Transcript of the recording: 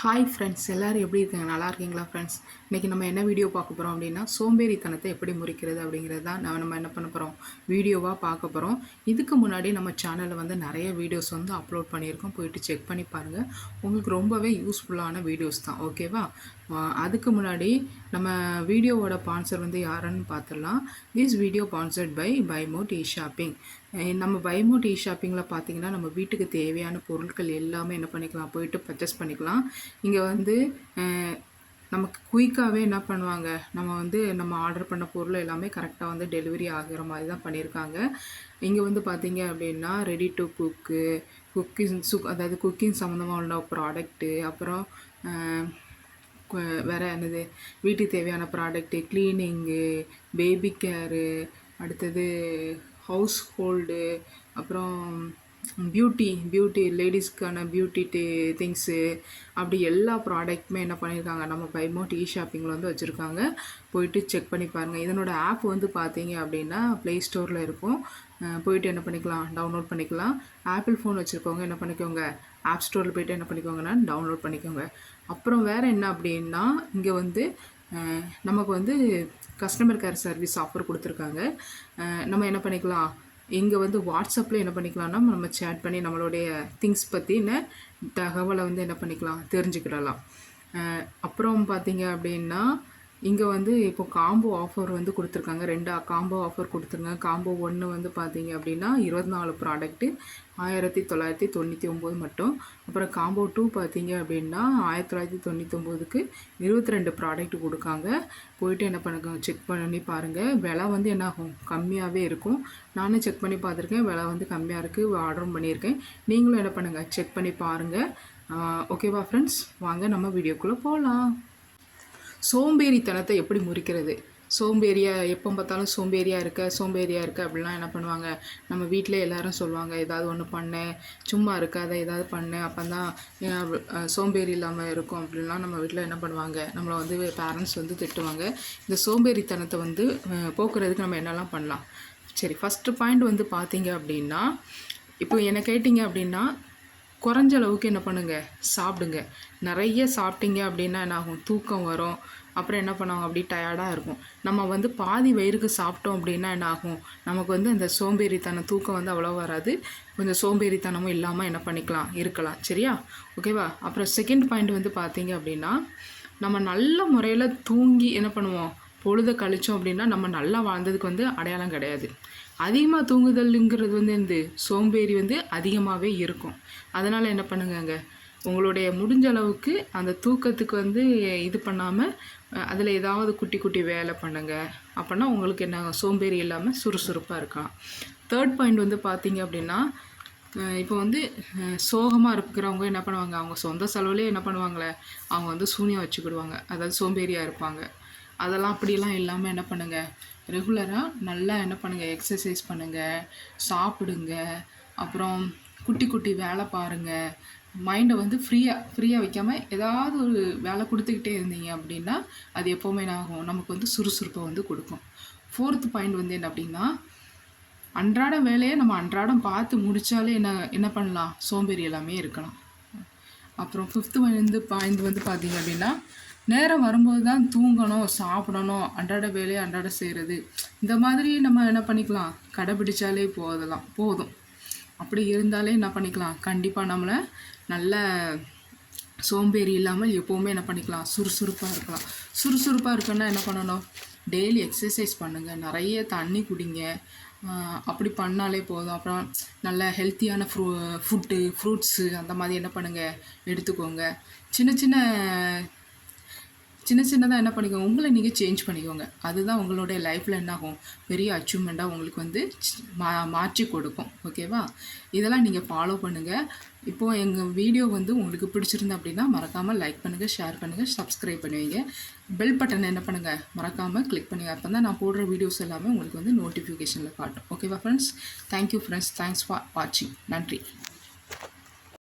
Hi friends, எல்லோரும் எப்படி இருக்காங்க? நல்லா இருக்கீங்களா ஃப்ரெண்ட்ஸ்? இன்றைக்கி நம்ம என்ன வீடியோ பார்க்க போகிறோம் அப்படின்னா, சோம்பேறித்தனத்தை எப்படி முறிக்கிறது அப்படிங்கிறது தான் நம்ம என்ன பண்ண போகிறோம், வீடியோவாக பார்க்க போகிறோம். இதுக்கு முன்னாடி நம்ம சேனலில் வந்து நிறைய வீடியோஸ் வந்து அப்லோட் பண்ணியிருக்கோம். போயிட்டு செக் பண்ணி பாருங்கள். உங்களுக்கு ரொம்பவே யூஸ்ஃபுல்லான வீடியோஸ் தான், ஓகேவா? அதுக்கு முன்னாடி நம்ம வீடியோவோட ஸ்பான்சர் வந்து யாருன்னு பார்த்துடலாம். This video sponsored by mode e shopping. நம்ம பைமோட் இ ஷாப்பிங்கில் பார்த்தீங்கன்னா, நம்ம வீட்டுக்கு தேவையான பொருட்கள் எல்லாமே என்ன பண்ணிக்கலாம், போயிட்டு பர்ச்சேஸ் பண்ணிக்கலாம். இங்கே வந்து நமக்கு குயிக்காகவே என்ன பண்ணுவாங்க, நம்ம ஆர்டர் பண்ண பொருள் எல்லாமே கரெக்டாக வந்து டெலிவரி ஆகிற மாதிரி தான் பண்ணியிருக்காங்க. இங்கே வந்து பார்த்தீங்க அப்படின்னா, ரெடி டு அதாவது குக்கிங் சம்மந்தமாக உள்ள ப்ராடக்ட்டு, அப்புறம் வேறு என்னது, வீட்டுக்கு தேவையான ப்ராடக்ட்டு, க்ளீனிங்கு, பேபி கேரு, அடுத்தது ஹவுஸ் ஹோல்டு, அப்புறம் பியூட்டி லேடிஸ்க்கான பியூட்டி திங்ஸு, அப்படி எல்லா ப்ராடக்ட்டுமே என்ன பண்ணியிருக்காங்க, நம்ம பைமோட் இ ஷாப்பிங்கில் வந்து வச்சுருக்காங்க. போயிட்டு செக் பண்ணி பாருங்கள். இதனோட ஆப் வந்து பார்த்தீங்க அப்படின்னா ப்ளே ஸ்டோரில் இருக்கும். போயிட்டு என்ன பண்ணிக்கலாம், டவுன்லோட் பண்ணிக்கலாம். ஆப்பிள் ஃபோன் வச்சுருக்கவங்க என்ன பண்ணிக்கோங்க, ஆப் ஸ்டோரில் போய்ட்டு என்ன பண்ணிக்கோங்கன்னா டவுன்லோட் பண்ணிக்கோங்க. அப்புறம் வேறு என்ன அப்படின்னா, இங்கே வந்து நமக்கு வந்து கஸ்டமர் கேர் சர்வீஸ் ஆஃபர் கொடுத்துருக்காங்க. நம்ம என்ன பண்ணிக்கலாம், இங்கே வந்து வாட்ஸ்அப்பில் என்ன பண்ணிக்கலாம்னா, நம்ம சேட் பண்ணி நம்மளுடைய திங்ஸ் பற்றின தகவலை வந்து என்ன பண்ணிக்கலாம், தெரிஞ்சுக்கிடலாம். அப்புறம் பார்த்தீங்க அப்படின்னா, இங்கே வந்து இப்போ காம்போ ஆஃபர் வந்து கொடுத்துருக்காங்க. 2 காம்போ ஆஃபர் கொடுத்துருங்க. காம்போ 1 வந்து பார்த்தீங்க அப்படின்னா 24 ப்ராடக்ட்டு 1999 மட்டும். அப்புறம் காம்போ 2 பார்த்தீங்க அப்படின்னா 1999க்கு 22 ப்ராடக்ட் கொடுக்காங்க. போயிட்டு என்ன பண்ணுங்க, செக் பண்ணி பாருங்கள். விலை வந்து என்ன ஆகும், கம்மியாகவே இருக்கும். நானும் செக் பண்ணி பார்த்துருக்கேன், விலை வந்து கம்மியாக இருக்குது, ஆர்டரும் பண்ணியிருக்கேன். நீங்களும் என்ன பண்ணுங்கள், செக் பண்ணி பாருங்கள். ஓகேவா ஃப்ரெண்ட்ஸ், வாங்க நம்ம வீடியோக்குள்ளே போகலாம். சோம்பேறித்தனத்தை எப்படி முறிக்கிறது? எப்போ பார்த்தாலும் சோம்பேறியாக இருக்க அப்படிலாம் என்ன பண்ணுவாங்க, நம்ம வீட்டில் எல்லோரும் சொல்லுவாங்க, ஏதாவது ஒன்று பண்ணு, சும்மா இருக்காத, ஏதாவது பண்ணு, அப்போ தான் சோம்பேறி இல்லாமல் இருக்கும் அப்படின்லாம் நம்ம வீட்டில் என்ன பண்ணுவாங்க, நம்மளை வந்து பேரண்ட்ஸ் வந்து திட்டுவாங்க. இந்த சோம்பேறித்தனத்தை வந்து போக்குறதுக்கு நம்ம என்னெல்லாம் பண்ணலாம்? சரி, ஃபஸ்ட்டு பாயிண்ட் வந்து பார்த்தீங்க அப்படின்னா, இப்போ என்ன கேட்டிங்க அப்படின்னா, குறைஞ்ச அளவுக்கு என்ன பண்ணுங்கள், சாப்பிடுங்க. நிறைய சாப்பிட்டீங்க அப்படின்னா என்ன ஆகும், தூக்கம் வரும். அப்புறம் என்ன பண்ணுவாங்க, அப்படி டயர்டாக இருக்கும். நம்ம வந்து பாதி வயிறுக்கு சாப்பிட்டோம் அப்படின்னா என்ன ஆகும், நமக்கு வந்து அந்த சோம்பேறித்தனம், தூக்கம் வந்து அவ்வளோ வராது. கொஞ்சம் சோம்பேறித்தனமும் இல்லாமல் என்ன பண்ணிக்கலாம், இருக்கலாம். சரியா? ஓகேவா? அப்புறம் செகண்ட் பாயிண்ட் வந்து பார்த்தீங்க அப்படின்னா, நம்ம நல்ல முறையில் தூங்கி என்ன பண்ணுவோம், பொழுதை கழித்தோம் அப்படின்னா நம்ம நல்லா வாழ்ந்ததுக்கு வந்து அடையாளம் கிடையாது. அதிகமாக தூங்குதல்ங்கிறது வந்து இந்த சோம்பேறி வந்து அதிகமாகவே இருக்கும். அதனால் என்ன பண்ணுங்கங்க, உங்களுடைய முடிஞ்ச அளவுக்கு அந்த தூக்கத்துக்கு வந்து இது பண்ணாமல் அதில் ஏதாவது குட்டி குட்டி வேலை பண்ணுங்கள். அப்படின்னா உங்களுக்கு என்ன, சோம்பேறி இல்லாமல் சுறுசுறுப்பாக இருக்கலாம். தேர்ட் பாயிண்ட் வந்து பார்த்தீங்க அப்படின்னா, இப்போ வந்து சோகமாக இருக்கிறவங்க என்ன பண்ணுவாங்க, அவங்க சொந்த செலவுலேயே என்ன பண்ணுவாங்களே, அவங்க வந்து சூனியம் வச்சுக்கிடுவாங்க. அதாவது சோம்பேறியாக இருப்பாங்க. அதெல்லாம் அப்படியெல்லாம் இல்லாமல் என்ன பண்ணுங்கள், ரெகுலராக நல்லா என்ன பண்ணுங்கள், எக்ஸசைஸ் பண்ணுங்கள், சாப்பிடுங்க, அப்புறம் குட்டி குட்டி வேலை பாருங்கள். மைண்டை வந்து ஃப்ரீயாக வைக்காமல் ஏதாவது ஒரு வேலை கொடுத்துக்கிட்டே இருந்தீங்க அப்படின்னா அது எப்போவுமே என்ன ஆகும், நமக்கு வந்து சுறுசுறுப்பை வந்து கொடுக்கும். ஃபோர்த்து பாயிண்ட் வந்து என்ன அப்படின்னா, அன்றாட வேலையை நம்ம அன்றாடம் பார்த்து முடித்தாலே என்ன பண்ணலாம், சோம்பேறி எல்லாமே இருக்கலாம். அப்புறம் ஃபிஃப்த்து பாயிண்ட் வந்து பார்த்தீங்க அப்படின்னா, நேரம் வரும்போது தான் தூங்கணும், சாப்பிடணும், அன்றாட வேலையை அன்றாட செய்கிறது, இந்த மாதிரி நம்ம என்ன பண்ணிக்கலாம், கடைபிடிச்சாலே போதும். அப்படி இருந்தாலே என்ன பண்ணிக்கலாம், கண்டிப்பாக நம்மளை நல்ல சோம்பேறி இல்லாமல் எப்போவுமே என்ன பண்ணிக்கலாம், சுறுசுறுப்பாக இருக்கலாம். சுறுசுறுப்பாக இருக்குன்னா என்ன பண்ணணும், டெய்லி எக்ஸசைஸ் பண்ணுங்கள், நிறைய தண்ணி குடிங்க. அப்படி பண்ணாலே போதும். அப்புறம் நல்ல ஹெல்த்தியான ஃப்ரூட்ஸு அந்த மாதிரி என்ன பண்ணுங்கள், எடுத்துக்கோங்க. சின்னதாக என்ன பண்ணிக்கோங்க, உங்களை நீங்கள் சேஞ்ச் பண்ணிக்கோங்க. அதுதான் உங்களுடைய லைஃப்பில் என்ன ஆகும், பெரிய அச்சீவ்மெண்ட்டாக உங்களுக்கு வந்து மாற்றி கொடுக்கும். ஓகேவா? இதெல்லாம் நீங்கள் ஃபாலோ பண்ணுங்கள். இப்போது எங்கள் வீடியோ வந்து உங்களுக்கு பிடிச்சிருந்தா அப்படின்னா மறக்காமல் லைக் பண்ணுங்கள், ஷேர் பண்ணுங்கள், சப்ஸ்கிரைப் பண்ணுவீங்க. பெல் பட்டனை என்ன பண்ணுங்கள், மறக்காமல் கிளிக் பண்ணுங்கள். அப்போ தான் நான் போடுற வீடியோஸ் எல்லாமே உங்களுக்கு வந்து நோட்டிஃபிகேஷனில் காட்டும். ஓகேவா friends? Thank you friends, thanks for வாட்சிங். நன்றி.